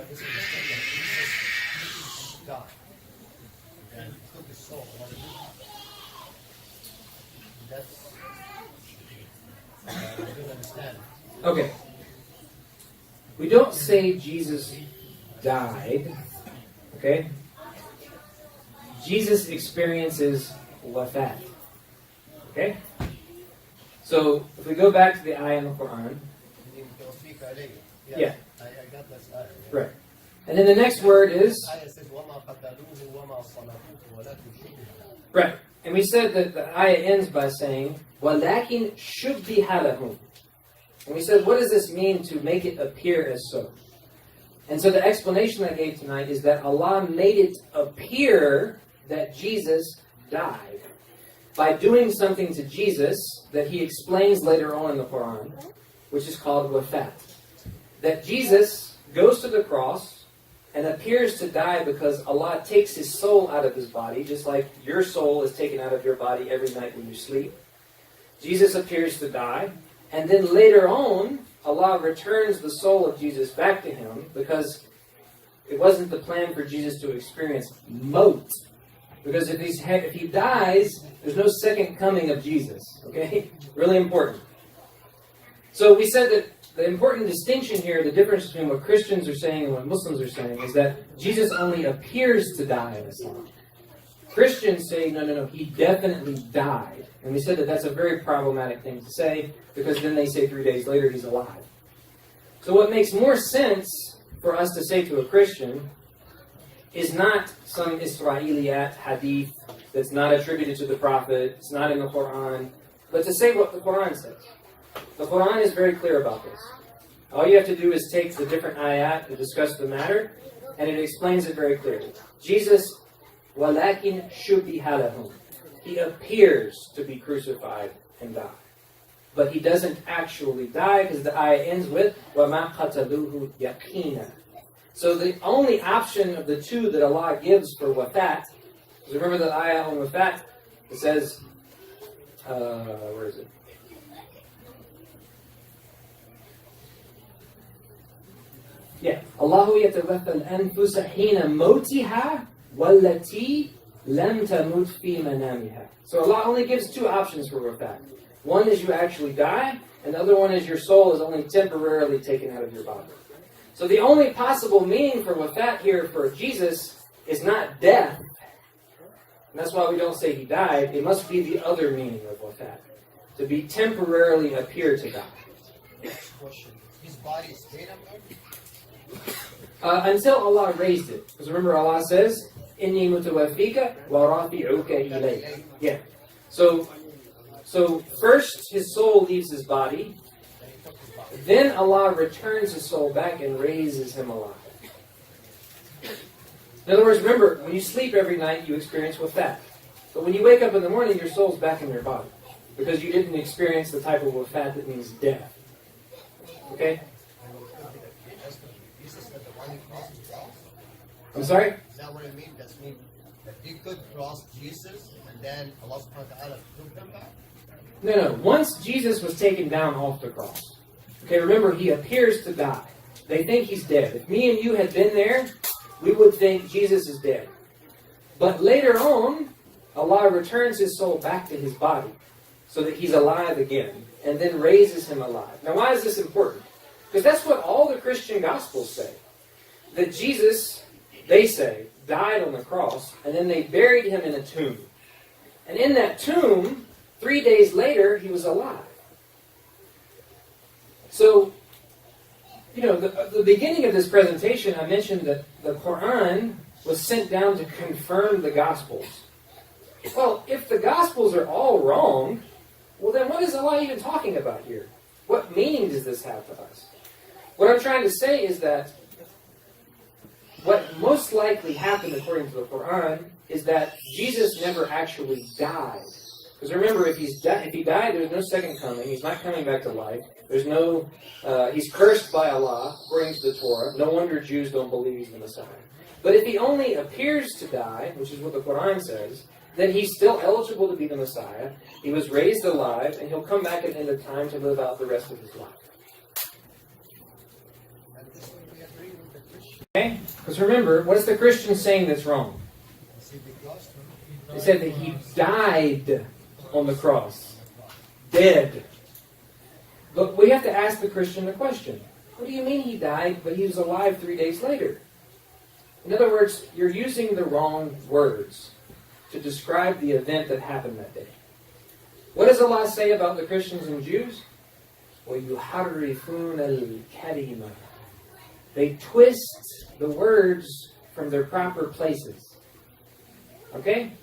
this understand that Jesus died and took his soul. That's I don't understand. Okay. We don't say Jesus died. Okay? Jesus experiences wafat. Okay? So, if we go back to the ayah in the Quran. Yeah. I got this ayah. Right. And then the next word is. Ayah says, وَمَا قَتَلُوهُ وَمَا صَلَبُوهُ وَلَكِنْ شُبِّهَ. Right. And we said that the ayah ends by saying, وَلَكِنْ شُبِّهَ لَهُمْ. And we said, what does this mean to make it appear as so? And so the explanation I gave tonight is that Allah made it appear that Jesus died by doing something to Jesus that He explains later on in the Quran, which is called wafat. That Jesus goes to the cross and appears to die because Allah takes His soul out of His body, just like your soul is taken out of your body every night when you sleep. Jesus appears to die, and then later on, Allah returns the soul of Jesus back to Him because it wasn't the plan for Jesus to experience maut. Because if He dies, there's no second coming of Jesus. Okay? Really important. So we said that the important distinction here, the difference between what Christians are saying and what Muslims are saying, is that Jesus only appears to die in Islam. Christians say, no, He definitely died. And we said that that's a very problematic thing to say, because then they say 3 days later He's alive. So what makes more sense for us to say to a Christian is not some Israeliyat hadith that's not attributed to the Prophet, it's not in the Quran, but to say what the Quran says. The Quran is very clear about this. All you have to do is take the different ayat and discuss the matter, and it explains it very clearly. Jesus, وَلَكِنْ شُبِّهَ لَهُمْ. He appears to be crucified and die. But He doesn't actually die, because the ayah ends with وَمَا قَتَلُوهُ يَقِينًا. So the only option of the two that Allah gives for wafat, because remember the ayah on wafat, it says, where is it? Yeah. Allahu yatawaffa al-anfusa hina mawtiha wallati lam tamut fi manamiha. So Allah only gives two options for wafat. One is you actually die, and the other one is your soul is only temporarily taken out of your body. So the only possible meaning for wafat here for Jesus is not death. And that's why we don't say He died. It must be the other meaning of wafat. To be temporarily appear to die. Next question. His body stayed up there? Until Allah raised it. Because remember Allah says, إِنِّي مُتَوَفِّيكَ وَرَافِعُكَ إِلَيْكَ. Yeah. So first His soul leaves His body. Then Allah returns His soul back and raises Him alive. In other words, remember, when you sleep every night, you experience wafat. But when you wake up in the morning, your soul's back in your body. Because you didn't experience the type of wafat that means death. Okay? I'm sorry? Is that what it means? Does it mean that He could cross Jesus and then Allah subhanahu wa ta'ala took them back? No. Once Jesus was taken down off the cross, okay, remember, He appears to die. They think He's dead. If me and you had been there, we would think Jesus is dead. But later on, Allah returns His soul back to His body so that He's alive again and then raises Him alive. Now, why is this important? Because that's what all the Christian Gospels say. That Jesus, they say, died on the cross, and then they buried Him in a tomb. And in that tomb, 3 days later, He was alive. So, the beginning of this presentation, I mentioned that the Quran was sent down to confirm the Gospels. Well, if the Gospels are all wrong, well then what is Allah even talking about here? What meaning does this have to us? What I'm trying to say is that what most likely happened according to the Quran is that Jesus never actually died. Because remember, if He died, there's no second coming. He's not coming back to life. There's no, He's cursed by Allah, according to the Torah. No wonder Jews don't believe He's the Messiah. But if He only appears to die, which is what the Quran says, then He's still eligible to be the Messiah. He was raised alive, and He'll come back at the end of time to live out the rest of His life. Okay? Because remember, what is the Christian saying that's wrong? They said that he died on the cross. Dead. But we have to ask the Christian a question. What do you mean he died, but he was alive 3 days later? In other words, you're using the wrong words to describe the event that happened that day. What does Allah say about the Christians and Jews? وَيُحَرِّفُونَ الْكَلِمَةِ. They twist the words from their proper places. Okay?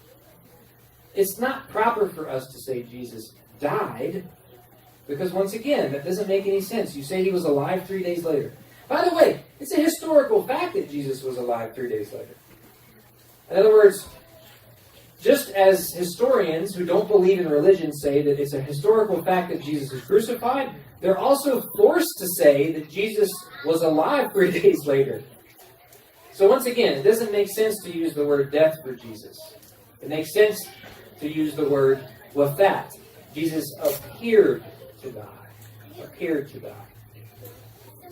It's not proper for us to say Jesus died, because once again, that doesn't make any sense. You say he was alive 3 days later. By the way, it's a historical fact that Jesus was alive 3 days later. In other words, just as historians who don't believe in religion say that it's a historical fact that Jesus was crucified, they're also forced to say that Jesus was alive 3 days later. So once again, it doesn't make sense to use the word death for Jesus. It makes sense to use the word wafat. Jesus appeared to die. Appeared to die. He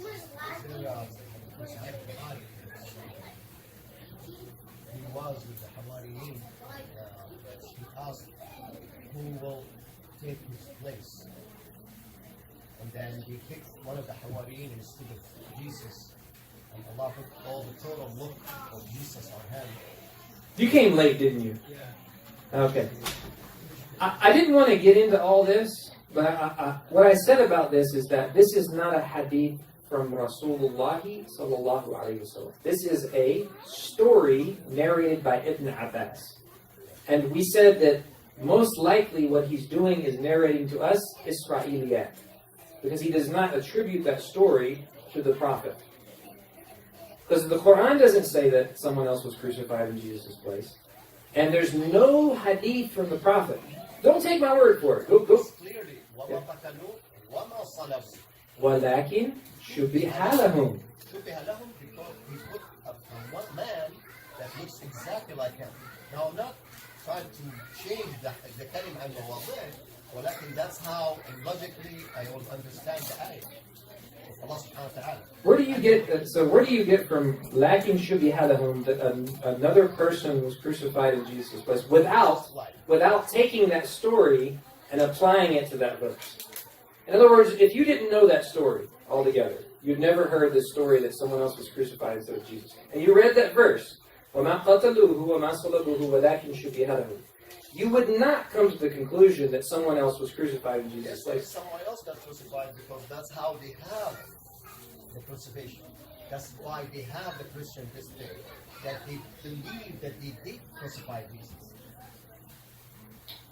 was with the Hawariyeen. He asked who will take his place. And then he picked one of the Hawariyeen instead of Jesus. And Allah put all the total look of Jesus on him. You came late, didn't you? Yeah. Okay. I didn't want to get into all this, but what I said about this is that this is not a hadith from Rasulullah sallallahu alaihi wasallam. This is a story narrated by Ibn Abbas. And we said that most likely what he's doing is narrating to us Israeliyat, because he does not attribute that story to the Prophet. Because the Quran doesn't say that someone else was crucified in Jesus' place. And there's no hadith from the Prophet. Don't take my word for it. Go. Clearly, وَلَكِنْ شُبِهَ لَهُمْ. because he put one man that looks exactly like him. Now, I'm not trying to change the kalim and the wadah, but that's how, and logically, I will understand the ayah. Allah subhanahu wa ta'ala. Where do you get from lacking شُبِهَ لَهُمْ that another person was crucified in Jesus' place without taking that story and applying it to that verse? In other words, if you didn't know that story altogether, you'd never heard the story that someone else was crucified instead of Jesus, and you read that verse, وَمَا قَتَلُوهُ وَمَا صَلَبُوهُ وَلَكِنْ شُبِهَ لَهُمْ, you would not come to the conclusion that someone else was crucified in Jesus' place. Someone else got crucified because that's how they have the crucifixion. That's why they have the Christian this day, that they believe that they did crucify Jesus.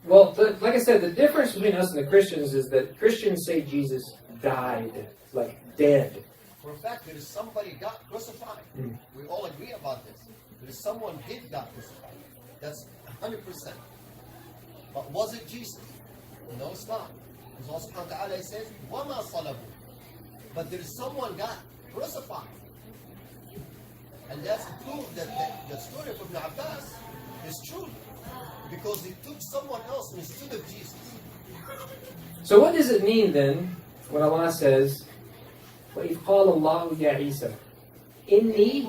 Well, like I said, the difference between us and the Christians is that Christians say Jesus died, like dead. For a fact, there is somebody got crucified. We all agree about this. There is someone did got crucified. That's 100%. But was it Jesus? No, it's not. Because Allah subhanahu wa ta'ala says, وَمَا صَلَبُوا. But there is someone got crucified. And that's the proof that the story of Ibn Abbas is true. Because he took someone else instead of Jesus. So what does it mean then, when Allah says, وَإِذْ قَالَ اللَّهُ يَا عِيسَى إِنِّي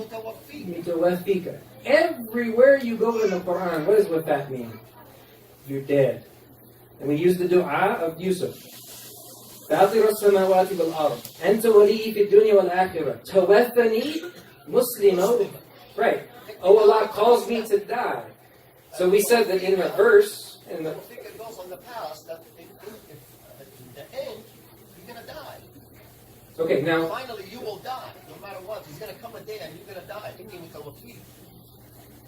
مُتَوَفِّيكَ. Everywhere you go in the Quran, what does that mean? You're dead. And we use the dua of Yusuf. فَاطِرَ السَّمَاوَاتِ وَالْأَرْضِ أَنْتَ وَلِيِّي فِي الدُّنْيَا وَالْآخِرَةِ تَوَفَّنِي مُسْلِمًا. Right. Oh, Allah calls me to die. So we said that in the verse, I think it goes on the past that in the end, you're going to die. Okay, now finally you will die, no matter what. There's going to come a day and you're going to die.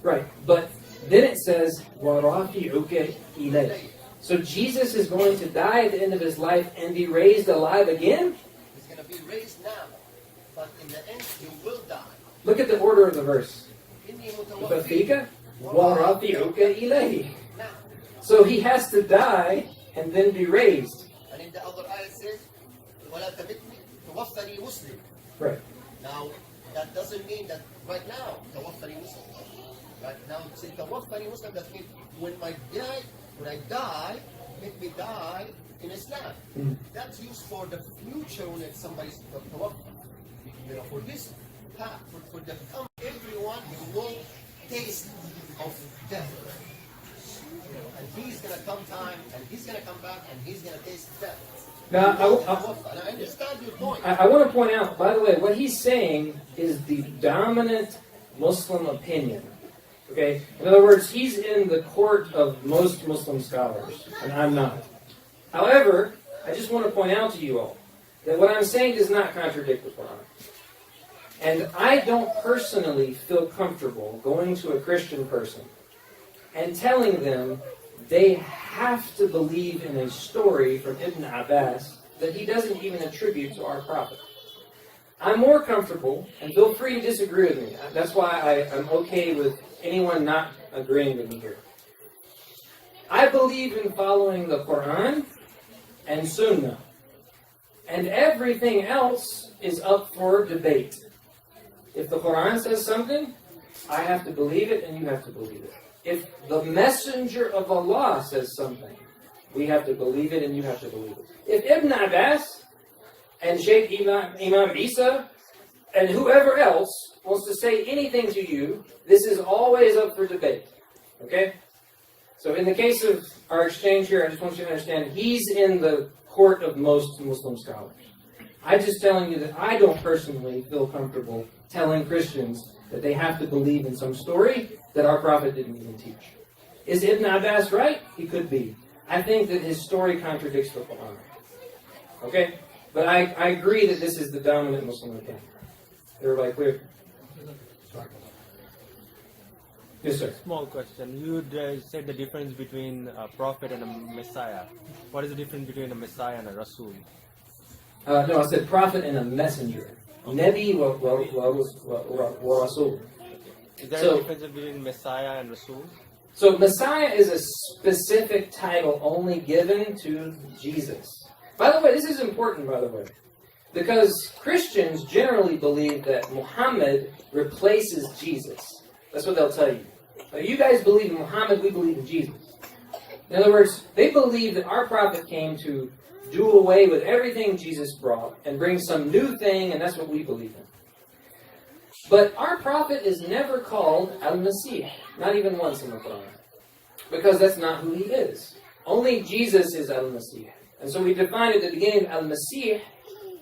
Right, but then it says, وَرَافِعُكَ إِلَيْهِ. So Jesus is going to die at the end of his life and be raised alive again? He's going to be raised now, but in the end you will die. Look at the order of the verse. وَرَافِعُكَ إِلَيْهِ. So he has to die and then be raised. And in the other ayah it says, وَلَا تَبِتْنِي تَوَفَّنِي مُسْلِمٍ. Right. Now, that doesn't mean that right now, تَوَفَّنِي Muslim. Right now, say تَوَفَّنِي Muslim, that means when I die, make me die in Islam. That's used for the future when somebody's tawaffa. For this path, for the come, everyone who will taste of death. And he's going to come time, and he's going to come back, and he's going to taste death. Now, And I understand your point. I want to point out, by the way, what he's saying is the dominant Muslim opinion. Okay? In other words, he's in the court of most Muslim scholars, and I'm not. However, I just want to point out to you all that what I'm saying does not contradict the Quran. And I don't personally feel comfortable going to a Christian person and telling them they have to believe in a story from Ibn Abbas that he doesn't even attribute to our Prophet. I'm more comfortable, and feel free to disagree with me. That's why I'm okay with anyone not agreeing with me here. I believe in following the Quran and Sunnah. And everything else is up for debate. If the Quran says something, I have to believe it and you have to believe it. If the messenger of Allah says something, we have to believe it and you have to believe it. If Ibn Abbas and Sheikh Imam Eesa and whoever else wants to say anything to you, this is always up for debate. Okay? So in the case of our exchange here, I just want you to understand, he's in the court of most Muslim scholars. I'm just telling you that I don't personally feel comfortable telling Christians that they have to believe in some story that our Prophet didn't even teach. Is Ibn Abbas right? He could be. I think that his story contradicts the Quran. Okay? But I agree that this is the dominant Muslim opinion. Everybody clear? Yes, sir. Small question. You said the difference between a prophet and a Messiah. What is the difference between a Messiah and a Rasul? No, I said prophet and a messenger. Nabi wa Rasul. Is there a difference between Messiah and Rasul? So Messiah is a specific title only given to Jesus. By the way, this is important, by the way, because Christians generally believe that Muhammad replaces Jesus. That's what they'll tell you. Now, you guys believe in Muhammad, we believe in Jesus. In other words, they believe that our prophet came to do away with everything Jesus brought and bring some new thing, and that's what we believe in. But our prophet is never called Al-Masih, not even once in the Quran, because that's not who he is. Only Jesus is Al-Masih. And so we defined at the beginning, Al-Masih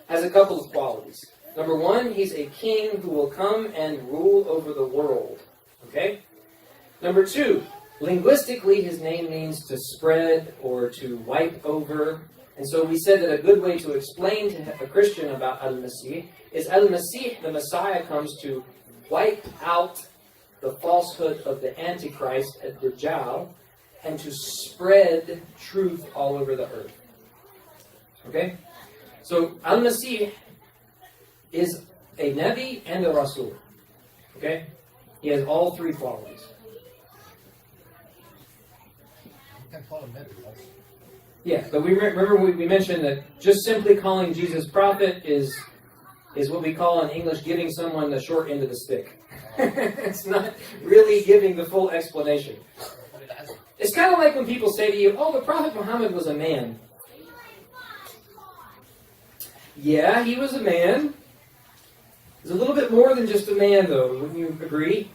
has a couple of qualities. Number one, he's a king who will come and rule over the world. Okay? Number two, linguistically, his name means to spread or to wipe over. And so we said that a good way to explain to a Christian about Al-Masih is Al-Masih, the Messiah, comes to wipe out the falsehood of the Antichrist at Dajjal and to spread truth all over the earth. Okay? So Al-Masih is a Nabi and a Rasul. Okay? He has all three qualities. You can call him Nabi, right? Yeah, but we remember we mentioned that just simply calling Jesus prophet is what we call in English giving someone the short end of the stick. It's not really giving the full explanation. It's kind of like when people say to you, oh, the Prophet Muhammad was a man. Yeah, he was a man. He's a little bit more than just a man, though. Wouldn't you agree?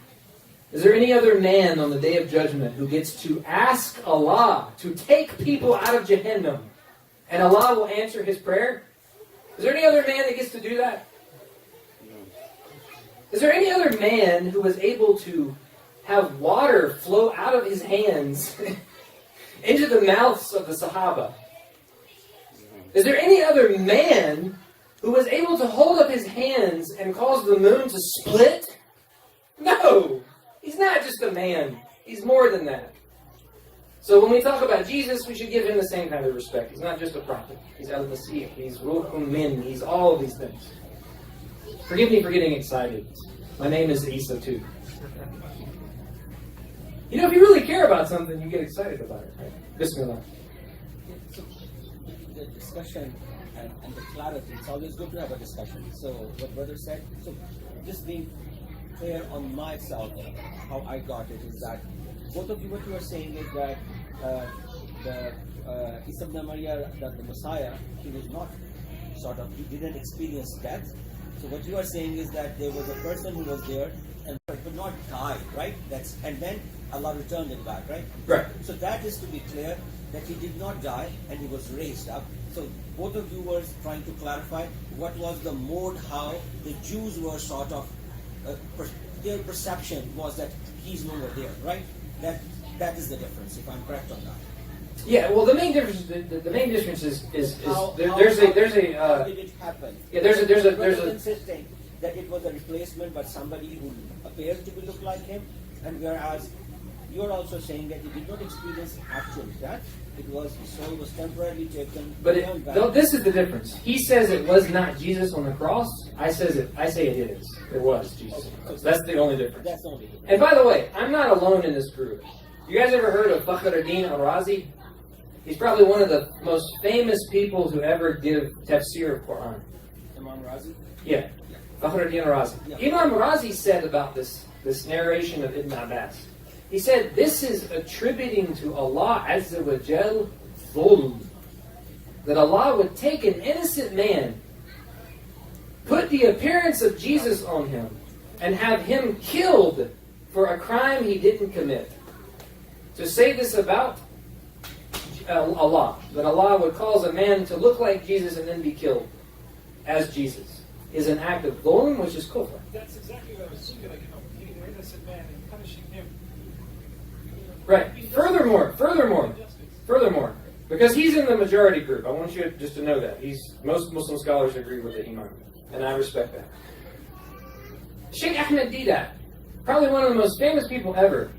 Is there any other man on the Day of Judgment who gets to ask Allah to take people out of Jahannam and Allah will answer his prayer? Is there any other man that gets to do that? Is there any other man who was able to have water flow out of his hands into the mouths of the Sahaba? Is there any other man who was able to hold up his hands and cause the moon to split? No! He's not just a man. He's more than that. So when we talk about Jesus, we should give him the same kind of respect. He's not just a prophet. He's Al-Masih. He's Ruhun Min. He's all of these things. Forgive me for getting excited. My name is Eesa too. You know, if you really care about something, you get excited about it, right? Bismillah. So, the discussion and the clarity, it's always good to have a discussion. So, what brother said, so just being clear on myself, how I got it is that both of you, what you are saying is that Isa ibn Maryam, that the Messiah, he was not he didn't experience death, So what you are saying is that there was a person who was there and could not die, right? And then Allah returned him back, right? Right. So that is to be clear that he did not die and he was raised up. So both of you were trying to clarify what was the mode, how the Jews were sort of, their perception was that he's no more there, right? That is the difference, if I'm correct on that. Yeah, well, the main difference, the main difference is How there's did a it happen? yeah, there's Brother a insisting that it was a replacement by somebody who appeared to look like him, and whereas you're also saying that he did not experience actual death. It was his soul was temporarily taken. But this is the difference. He says it was not Jesus on the cross. I say it is. It was Jesus on the cross. That's the only difference. That's the only difference. And by the way, I'm not alone in this group. You guys ever heard of Fakhruddin Al-Razi? He's probably one of the most famous people to ever give tafsir of Quran. Imam Razi? Yeah. Fakhruddin Al-Razi. Yeah. Imam Razi said about this narration of Ibn Abbas. He said, this is attributing to Allah Azza wa Jal dhulm. That Allah would take an innocent man, put the appearance of Jesus on him, and have him killed for a crime he didn't commit. To say this about Allah, that Allah would cause a man to look like Jesus and then be killed as Jesus, is an act of dhulm, which is kufr. That's exactly what I was thinking, like, taking an innocent man and punishing him. Right. Furthermore, because he's in the majority group, I want you just to know that. Most Muslim scholars agree with the Imam, and I respect that. Sheikh Ahmed Didat, probably one of the most famous people ever,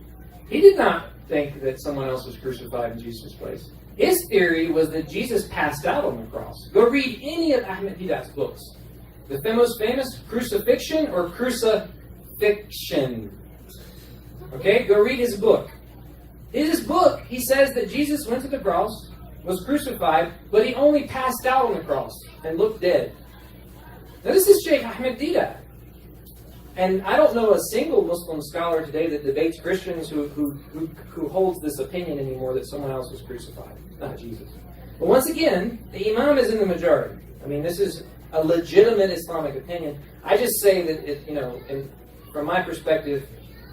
he did not think that someone else was crucified in Jesus' place. His theory was that Jesus passed out on the cross. Go read any of Ahmed Didat's books. The most famous Crucifixion or Crucifixion. Okay, go read his book. In his book, he says that Jesus went to the cross, was crucified, but he only passed out on the cross and looked dead. Now this is Sheikh Ahmed Didat. And I don't know a single Muslim scholar today that debates Christians who holds this opinion anymore that someone else was crucified, not Jesus. But once again, the Imam is in the majority. I mean, this is a legitimate Islamic opinion. I just say that from my perspective,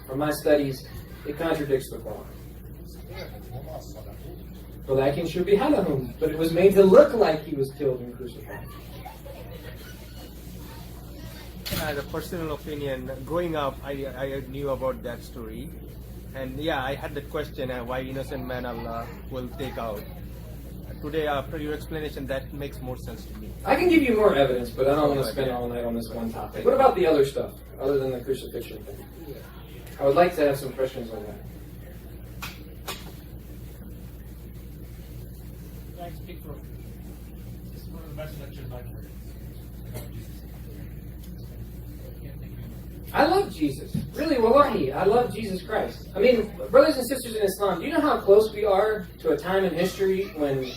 from my studies, it contradicts the Quran. Walakin should be halahum, but it was made to look like he was killed and crucified. As a personal opinion, growing up, I knew about that story, and yeah, I had that question: why innocent man Allah will take out? Today, after your explanation, that makes more sense to me. I can give you more evidence, but I don't want to spend all night on this one topic. What about the other stuff, other than the crucifixion thing? I would like to have some questions on that. I speak for this is one of the best lectures I've heard about Jesus. I love Jesus. Really, wallahi, I love Jesus Christ. I mean, brothers and sisters in Islam, do you know how close we are to a time in history when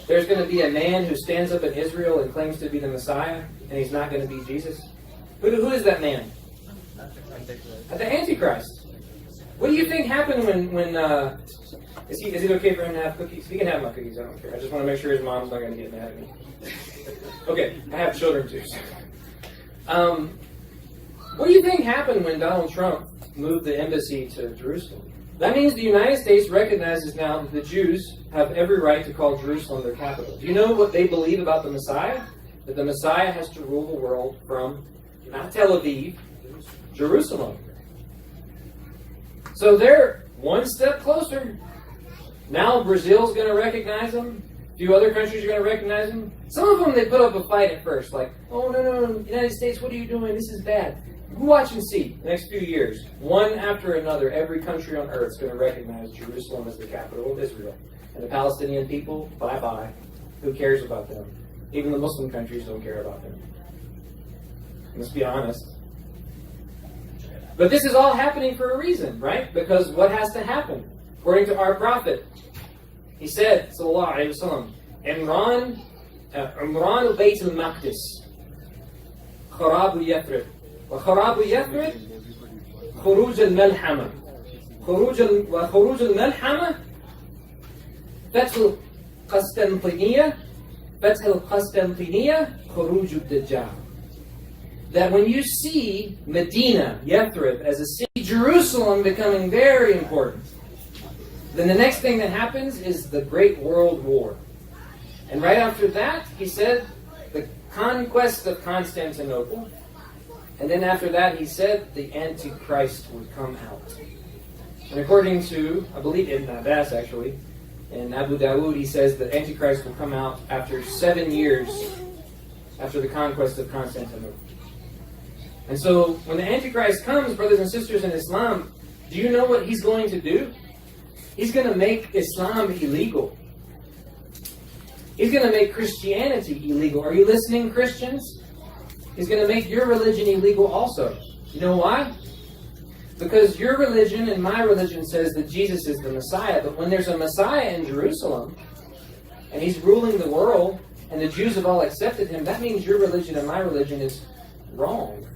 there's going to be a man who stands up in Israel and claims to be the Messiah, and he's not going to be Jesus? Who is that man? The Antichrist. What do you think happened when is it okay for him to have cookies? He can have my cookies, I don't care. I just want to make sure his mom's not going to get mad at me. Okay, I have children too. What do you think happened when Donald Trump moved the embassy to Jerusalem? That means the United States recognizes now that the Jews have every right to call Jerusalem their capital. Do you know what they believe about the Messiah? That the Messiah has to rule the world from, not Tel Aviv, Jerusalem. So they're one step closer. Now Brazil's going to recognize them. A few other countries are going to recognize them. Some of them, they put up a fight at first, like, oh, no, United States, what are you doing? This is bad. Watch and see, the next few years, one after another, every country on earth is going to recognize Jerusalem as the capital of Israel. And the Palestinian people, bye-bye. Who cares about them? Even the Muslim countries don't care about them. Let's be honest. But this is all happening for a reason, right? Because what has to happen? According to our Prophet, he said, sallallahu alayhi wa sallam, Imran al-Bayt al-Maqdis, kharabu Yathrib. وخراب يثرب خروج الملحمة وخروج الملحمة فتح القسطنطينية خروج الدجال. that when you see Medina, Yathrib, as a city, Jerusalem becoming very important, then the next thing that happens is the Great World War. And right after that, he said, the conquest of Constantinople. And then after that, he said, the Antichrist would come out. And according to, I believe Ibn Abbas actually, in Abu Dawood, he says that Antichrist will come out after 7 years after the conquest of Constantinople. And so, when the Antichrist comes, brothers and sisters in Islam, do you know what he's going to do? He's going to make Islam illegal. He's going to make Christianity illegal. Are you listening, Christians? He's going to make your religion illegal also. You know why? Because your religion and my religion says that Jesus is the Messiah. But when there's a Messiah in Jerusalem, and he's ruling the world, and the Jews have all accepted him, that means your religion and my religion is wrong.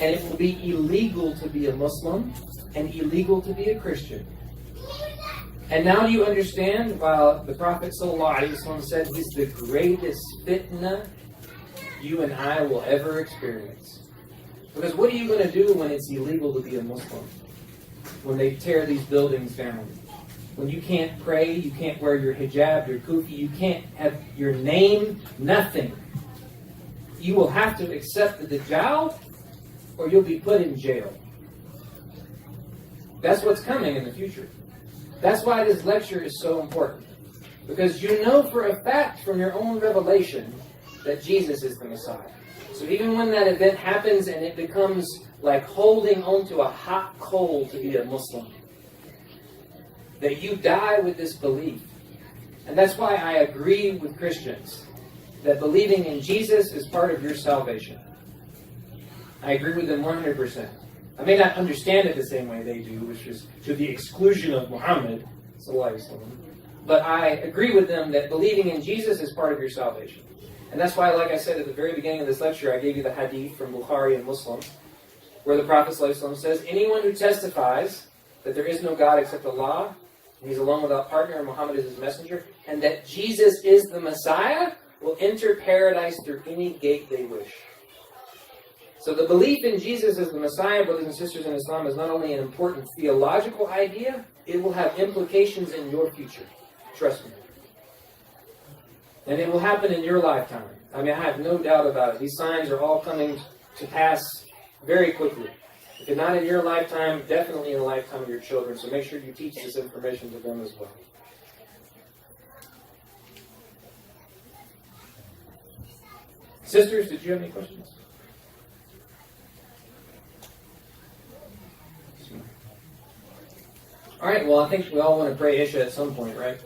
And it will be illegal to be a Muslim and illegal to be a Christian. And now do you understand why the Prophet ﷺ said he's the greatest fitna you and I will ever experience? Because what are you going to do when it's illegal to be a Muslim? When they tear these buildings down? When you can't pray, you can't wear your hijab, your kufi, you can't have your name, nothing. You will have to accept the Dajjal, or you'll be put in jail. That's what's coming in the future. That's why this lecture is so important. Because you know for a fact from your own revelation that Jesus is the Messiah. So even when that event happens and it becomes like holding onto a hot coal to be a Muslim, that you die with this belief. And that's why I agree with Christians that believing in Jesus is part of your salvation. I agree with them 100%. I may not understand it the same way they do, which is to the exclusion of Muhammad, but I agree with them that believing in Jesus is part of your salvation. And that's why, like I said at the very beginning of this lecture, I gave you the hadith from Bukhari and Muslim, where the Prophet ﷺ says, anyone who testifies that there is no God except Allah, and he's alone without partner, and Muhammad is his messenger, and that Jesus is the Messiah, will enter paradise through any gate they wish. So the belief in Jesus as the Messiah, brothers and sisters in Islam, is not only an important theological idea, it will have implications in your future. Trust me. And it will happen in your lifetime. I mean, I have no doubt about it. These signs are all coming to pass very quickly. If not in your lifetime, definitely in the lifetime of your children. So make sure you teach this information to them as well. Sisters, did you have any questions? All right, well, I think we all want to pray Isha at some point, right?